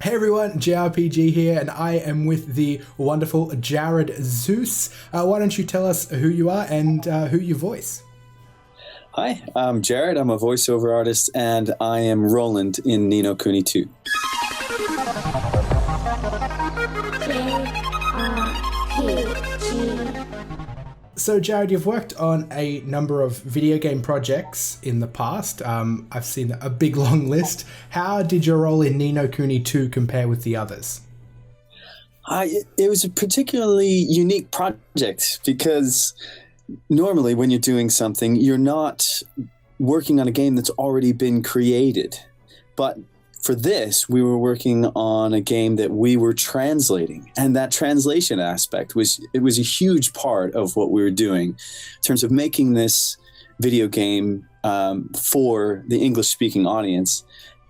Hey everyone, JRPG here, and I am with the wonderful Jared Zeus. Why don't you tell us who you are and who you voice? Hi, I'm Jared. I'm a voiceover artist, and I am Roland in Ni no Kuni 2. So Jared, you've worked on a number of video game projects in the past. I've seen a big long list. How did your role in Ni no Kuni 2 compare with the others? It was a particularly unique project because normally when you're doing something, you're not working on a game that's already been created. But for this, we were working on a game that we were translating, and that translation aspect was a huge part of what we were doing in terms of making this video game for the English-speaking audience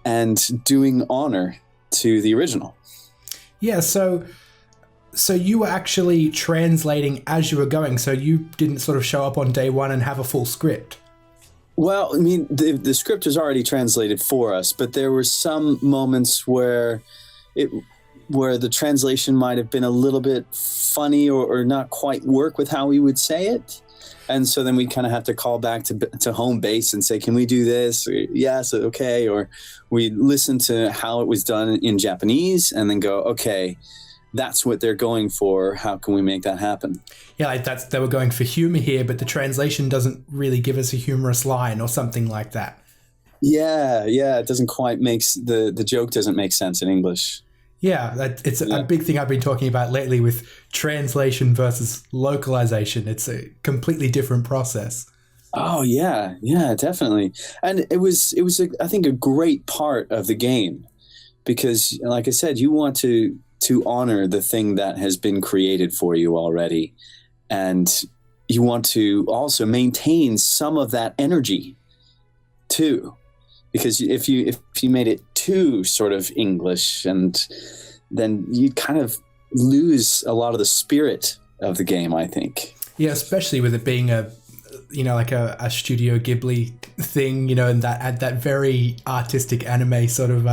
and doing honor to the original. Yeah, so you were actually translating as you were going, so you didn't sort of show up on day one and have a full script. Well, I mean, the script was already translated for us, but there were some moments where the translation might have been a little bit funny or not quite work with how we would say it. And so then we kind of have to call back to home base and say, can we do this? Or, yes, okay. Or we listen to how it was done in Japanese and then go, okay, that's what they're going for. How can we make that happen? Yeah, like they were going for humor here, but the translation doesn't really give us a humorous line or something like that. Yeah, it doesn't quite the joke doesn't make sense in English. Yeah, it's a big thing I've been talking about lately with translation versus localization. It's a completely different process. Oh yeah, definitely. And it was I think a great part of the game because, like I said, you want to honor the thing that has been created for you already. And you want to also maintain some of that energy too. Because if you made it too sort of English, and then you kind of lose a lot of the spirit of the game, I think. Yeah, especially with it being a Studio Ghibli thing, and that very artistic anime sort of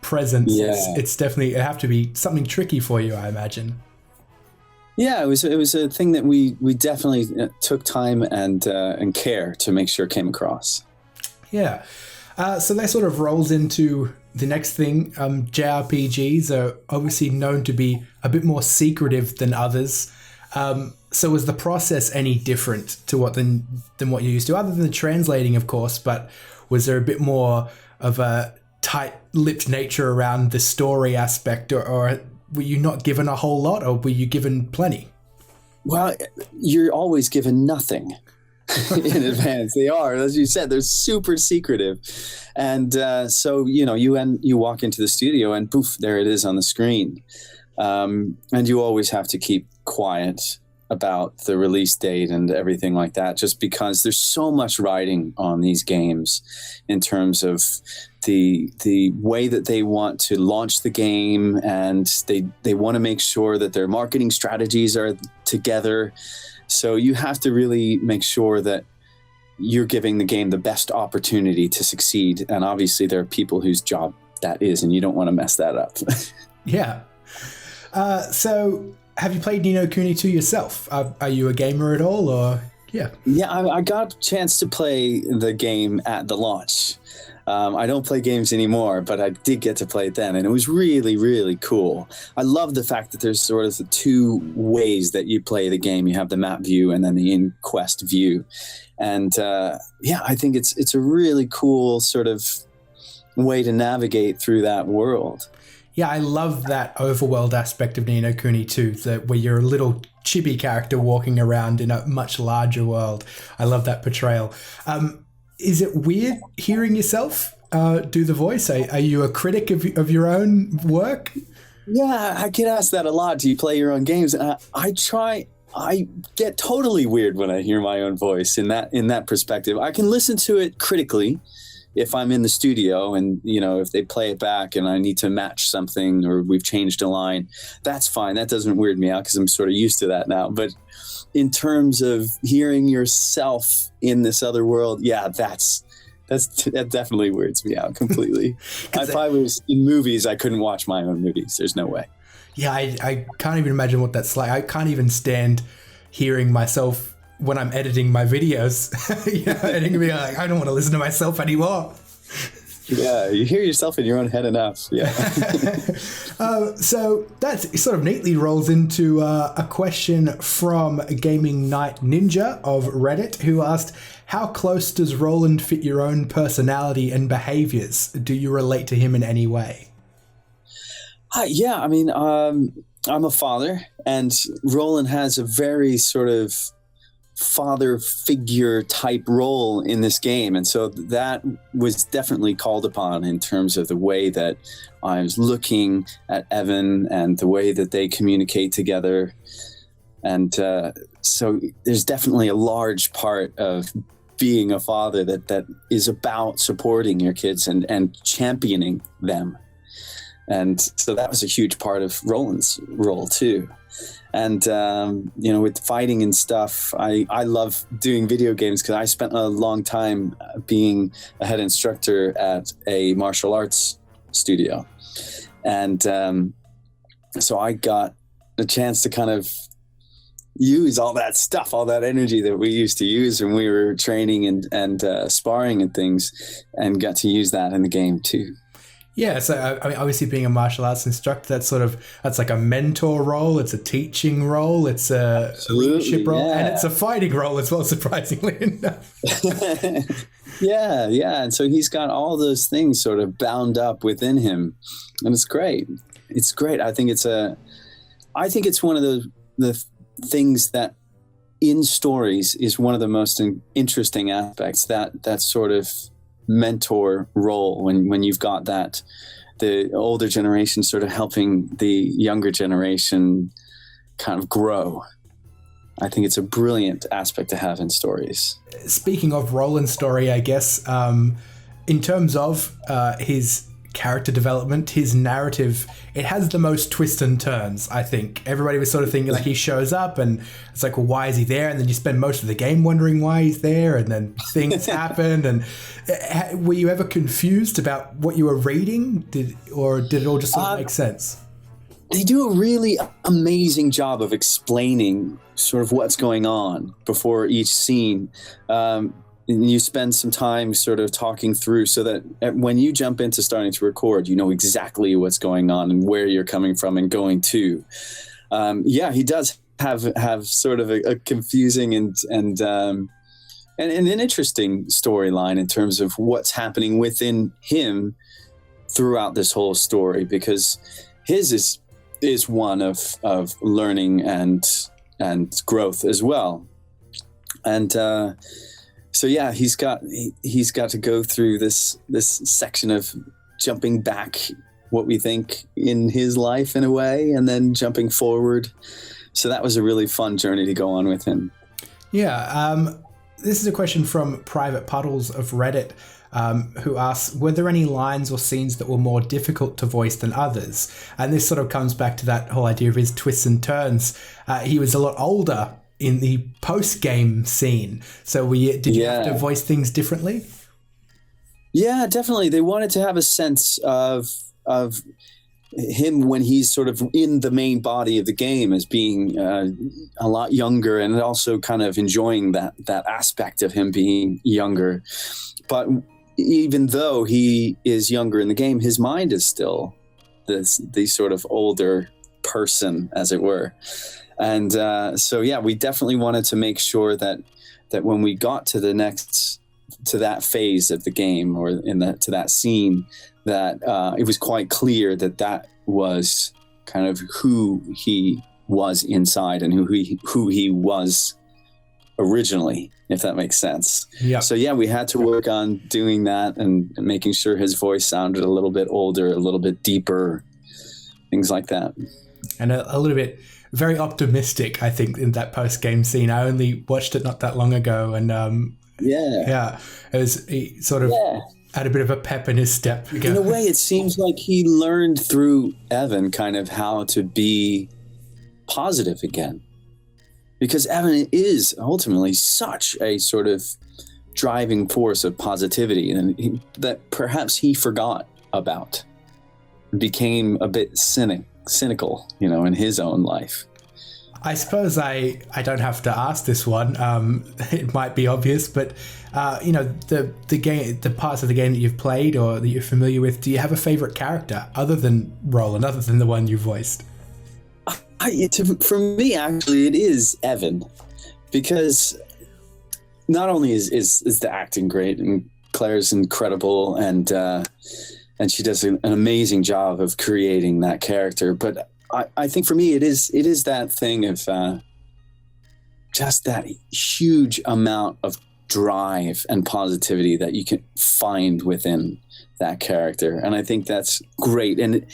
presence. Yeah. It's definitely, it'd have to be something tricky for you, I imagine. Yeah, it was a thing that we definitely took time and care to make sure it came across. Yeah. So that sort of rolls into the next thing. JRPGs are obviously known to be a bit more secretive than others. So was the process any different to than what you're used to, other than the translating, of course, but was there a bit more of a tight-lipped nature around the story aspect, or were you not given a whole lot, or were you given plenty? Well, you're always given nothing in advance. They are, as you said, they're super secretive. And so, you walk into the studio and poof, there it is on the screen. And you always have to keep quiet about the release date and everything like that, just because there's so much riding on these games in terms of the way that they want to launch the game, and they want to make sure that their marketing strategies are together. So you have to really make sure that you're giving the game the best opportunity to succeed. And obviously there are people whose job that is, and you don't want to mess that up. Yeah. So have you played Ni no Kuni 2 yourself? Are you a gamer at all, or? Yeah. Yeah, I got a chance to play the game at the launch. I don't play games anymore, but I did get to play it then, and it was really, really cool. I love the fact that there's sort of the two ways that you play the game. You have the map view and then the in-quest view. And I think it's a really cool sort of way to navigate through that world. Yeah, I love that overworld aspect of Ni no Kuni 2, where you're a little chibi character walking around in a much larger world. I love that portrayal. Is it weird hearing yourself do the voice? Are you a critic of your own work? Yeah, I get asked that a lot. Do you play your own games? I get totally weird when I hear my own voice in that perspective. I can listen to it critically if I'm in the studio and, if they play it back and I need to match something or we've changed a line, that's fine. That doesn't weird me out because I'm sort of used to that now. But in terms of hearing yourself in this other world, yeah, that's That definitely weirds me out completely. If I was in movies, I couldn't watch my own movies. There's no way. Yeah, I can't even imagine what that's like. I can't even stand hearing myself when I'm editing my videos. Editing me, like, I don't want to listen to myself anymore. Yeah, you hear yourself in your own head enough. Yeah. So that sort of neatly rolls into a question from GamingKnight Ninja of Reddit, who asked, how close does Roland fit your own personality and behaviors? Do you relate to him in any way? Yeah, I mean, I'm a father, and Roland has a very sort of father figure type role in this game. And so that was definitely called upon in terms of the way that I was looking at Evan and the way that they communicate together. And so there's definitely a large part of being a father that is about supporting your kids and championing them. And so that was a huge part of Roland's role too. And, with fighting and stuff, I love doing video games because I spent a long time being a head instructor at a martial arts studio. And so I got a chance to kind of use all that stuff, all that energy that we used to use when we were training and sparring and things, and got to use that in the game too. Yeah, so I mean, obviously being a martial arts instructor, that's like a mentor role, it's a teaching role, it's a leadership role, and it's a fighting role as well, surprisingly enough. Yeah. And so he's got all those things sort of bound up within him, and it's great. It's great. I think it's one of the things that in stories is one of the most interesting aspects, that sort of mentor role when you've got that, the older generation sort of helping the younger generation kind of grow. I think it's a brilliant aspect to have in stories. Speaking of Roland's story, I guess, in terms of his character development, his narrative, it has the most twists and turns, I think. Everybody was sort of thinking like he shows up and it's like, well, why is he there? And then you spend most of the game wondering why he's there, and then things happen. And were you ever confused about what you were reading? Did it all just sort of make sense? They do a really amazing job of explaining sort of what's going on before each scene. And you spend some time sort of talking through so that when you jump into starting to record, you know exactly what's going on and where you're coming from and going to. He does have sort of a confusing and an interesting storyline in terms of what's happening within him throughout this whole story, because his is one of learning and growth as well. And so yeah, he's got to go through this section of jumping back what we think in his life in a way, and then jumping forward. So that was a really fun journey to go on with him. Yeah. This is a question from Private Puddles of Reddit, who asks, were there any lines or scenes that were more difficult to voice than others? And this sort of comes back to that whole idea of his twists and turns. He was a lot older in the post-game scene. So did you have to voice things differently? Yeah, definitely. They wanted to have a sense of him when he's sort of in the main body of the game as being a lot younger, and also kind of enjoying that aspect of him being younger. But even though he is younger in the game, his mind is still the sort of older person, as it were. And so we definitely wanted to make sure that when we got to that phase of the game, or to that scene, that it was quite clear that was kind of who he was inside and who he was originally, if that makes sense. Yeah. So we had to work on doing that and making sure his voice sounded a little bit older, a little bit deeper, things like that. And a little bit very optimistic, I think, in that post-game scene. I only watched it not that long ago, and it was, he sort of had a bit of a pep in his step. In a way, it seems like he learned through Evan kind of how to be positive again, because Evan is ultimately such a sort of driving force of positivity, and that perhaps he forgot about, became a bit cynical, in his own life. I suppose I don't have to ask this one. It might be obvious, but the parts of the game that you've played or that you're familiar with, do you have a favorite character other than Roland, other than the one you voiced? For me, actually, it is Evan, because not only is the acting great, and Claire's incredible, and she does an amazing job of creating that character, but I think for me it is that thing of just that huge amount of drive and positivity that you can find within that character, and I think that's great. And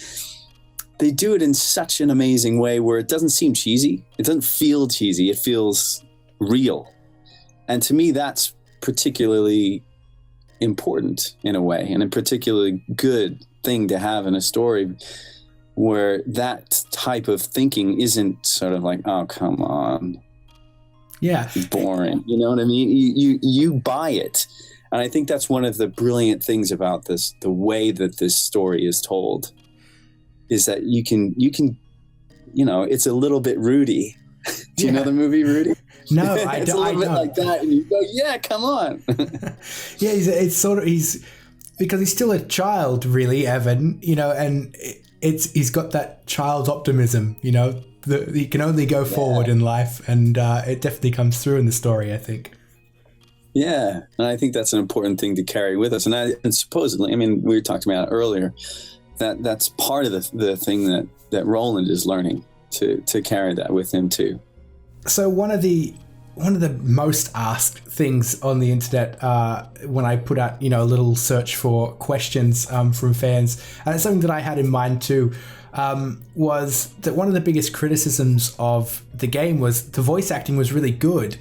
they do it in such an amazing way where it doesn't seem cheesy. It doesn't feel cheesy. It feels real. And to me, that's particularly important in a way, and a particularly good thing to have in a story, where that type of thinking isn't sort of like, oh, come on. Yeah. Boring. You know what I mean? You buy it. And I think that's one of the brilliant things about this, the way that this story is told, is that you can, it's a little bit Rudy. Do you know the movie Rudy? No, it's a little bit like that, and you go, yeah, come on. Yeah, he's because he's still a child, really, Evan. And he's got that child's optimism. That he can only go forward in life, and it definitely comes through in the story, I think. Yeah, and I think that's an important thing to carry with us. And supposedly, we were talking about it earlier, that's part of the thing that Roland is learning to carry that with him too. So one of the most asked things on the internet when I put out a little search for questions from fans, and it's something that I had in mind too, was that one of the biggest criticisms of the game was the voice acting was really good,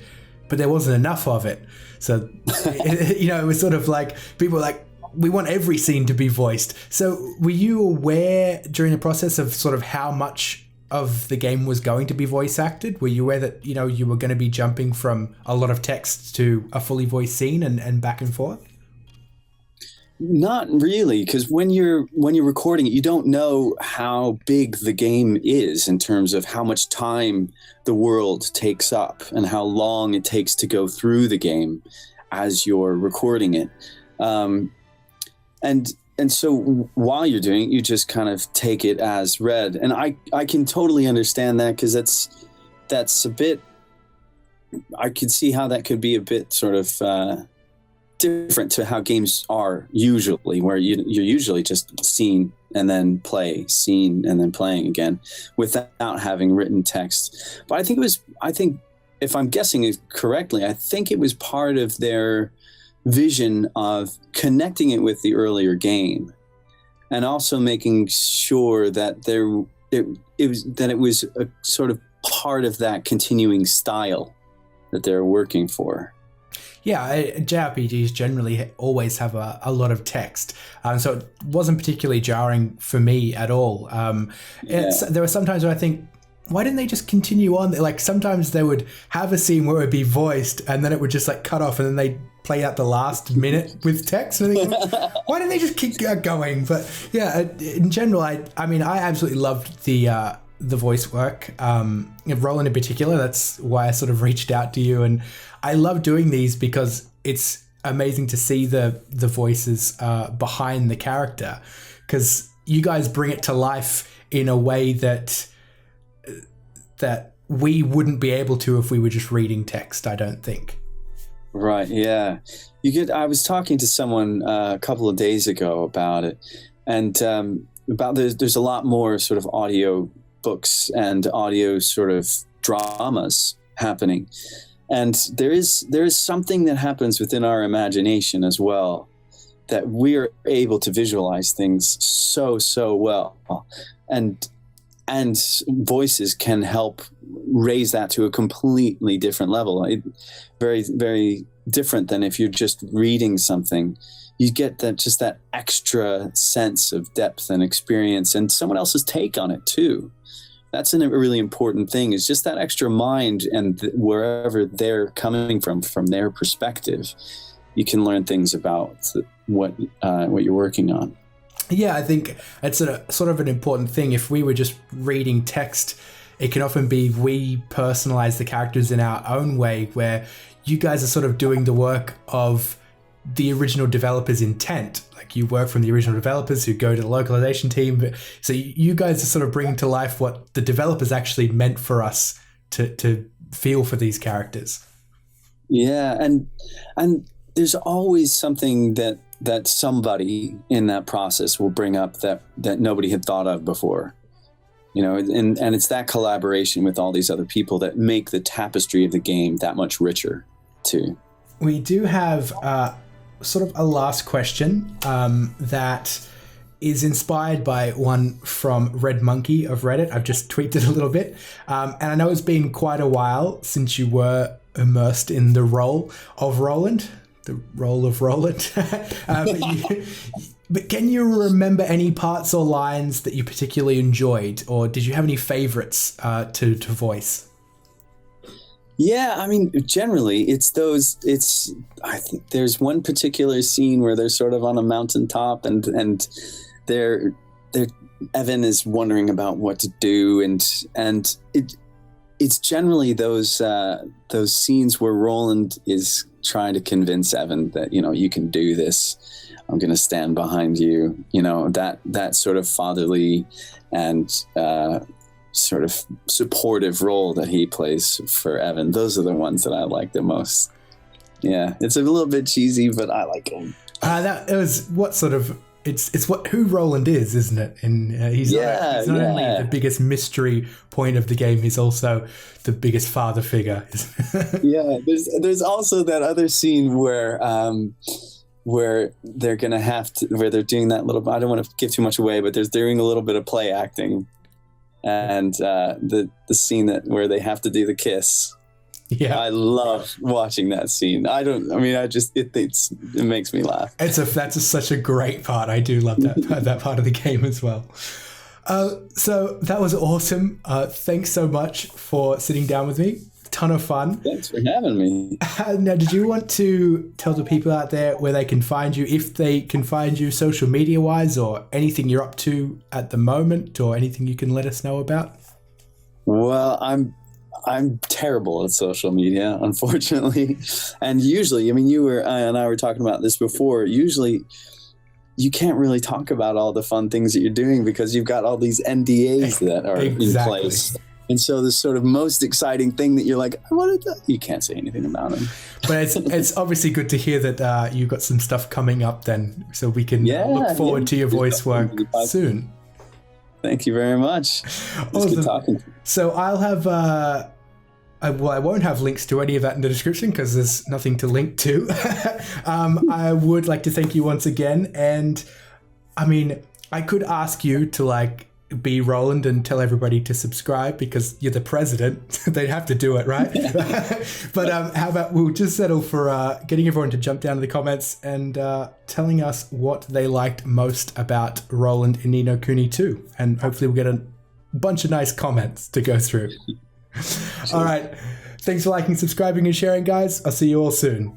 but there wasn't enough of it. So it was sort of like people were like, we want every scene to be voiced. So were you aware during the process of sort of how much of the game was going to be voice acted? Were you aware that you were going to be jumping from a lot of text to a fully voiced scene and back and forth? Not really, because when you're recording it, you don't know how big the game is in terms of how much time the world takes up and how long it takes to go through the game as you're recording it. And so while you're doing it, you just kind of take it as read. And I can totally understand that, because that's a bit, I could see how that could be a bit sort of different to how games are usually, where you're usually just scene and then play, scene and then playing again without having written text. But I think if I'm guessing it correctly, I think it was part of their vision of connecting it with the earlier game, and also making sure that it was a sort of part of that continuing style that they're working for. Yeah, JRPGs generally always have a lot of text, so it wasn't particularly jarring for me at all. There were some times where I think, why didn't they just continue on? Like sometimes they would have a scene where it would be voiced, and then it would just like cut off, and then they'd play out the last minute with text. And why didn't they just keep going? But yeah, in general, I absolutely loved the voice work. Roland in particular, that's why I sort of reached out to you, and I love doing these because it's amazing to see the voices behind the character, because you guys bring it to life in a way that we wouldn't be able to if we were just reading text, I don't think. Right, yeah. I was talking to someone a couple of days ago about it, and there's a lot more sort of audio books and audio sort of dramas happening. And there is something that happens within our imagination as well, that we're able to visualize things so well. And voices can help raise that to a completely different level. Very, very different than if you're just reading something. You get that extra sense of depth and experience, and someone else's take on it too. That's a really important thing, is just that extra mind, and wherever they're coming from their perspective, you can learn things about what you're working on. Yeah, I think it's a sort of an important thing. If we were just reading text, it can often be we personalize the characters in our own way, where you guys are sort of doing the work of the original developer's intent. Like, you work from the original developers who go to the localization team. So you guys are sort of bringing to life what the developers actually meant for us to feel for these characters. Yeah, and there's always something that somebody in that process will bring up that nobody had thought of before. You know, and it's that collaboration with all these other people that make the tapestry of the game that much richer too. We do have sort of a last question that is inspired by one from Red Monkey of Reddit. I've just tweaked it a little bit. And I know it's been quite a while since you were immersed in the role of Roland. The role of Roland. But can you remember any parts or lines that you particularly enjoyed? Or did you have any favorites to voice? Yeah, I mean, generally, I think there's one particular scene where they're sort of on a mountaintop and Evan is wondering about what to do, and it's generally those scenes where Roland is trying to convince Evan that, you know, you can do this. I'm going to stand behind you. You know, that sort of fatherly and sort of supportive role that he plays for Evan. Those are the ones that I like the most. Yeah, it's a little bit cheesy, but I like him. It's who Roland is, isn't it? And he's not only the biggest mystery point of the game, he's also the biggest father figure. Yeah, there's also that other scene where they're gonna where they're doing that little. I don't want to give too much away, but they're doing a little bit of play acting, and the scene where they have to do the kiss. Yeah, I love watching that scene. It makes me laugh. That's such a great part. I do love that part of the game as well. So that was awesome. Thanks so much for sitting down with me. Ton of fun. Thanks for having me. Now, did you want to tell the people out there where they can find you, if they can find you social media wise, or anything you're up to at the moment, or anything you can let us know about? Well, I'm terrible at social media, unfortunately. And usually, I mean, you and I were talking about this before, usually you can't really talk about all the fun things that you're doing because you've got all these NDAs that are in place. And so the sort of most exciting thing that you're like, you can't say anything about them. But it's obviously good to hear that you've got some stuff coming up then, so we can look forward to your voice work soon. Thank you very much. It was good talking. So I'll have, I won't have links to any of that in the description because there's nothing to link to. I would like to thank you once again. And I mean, I could ask you to be Roland and tell everybody to subscribe because you're the president. They'd have to do it, right? But how about we'll just settle for getting everyone to jump down to the comments and telling us what they liked most about Roland in Ni no Kuni 2. And hopefully we'll get a bunch of nice comments to go through. All right. Thanks for liking, subscribing, and sharing, guys. I'll see you all soon.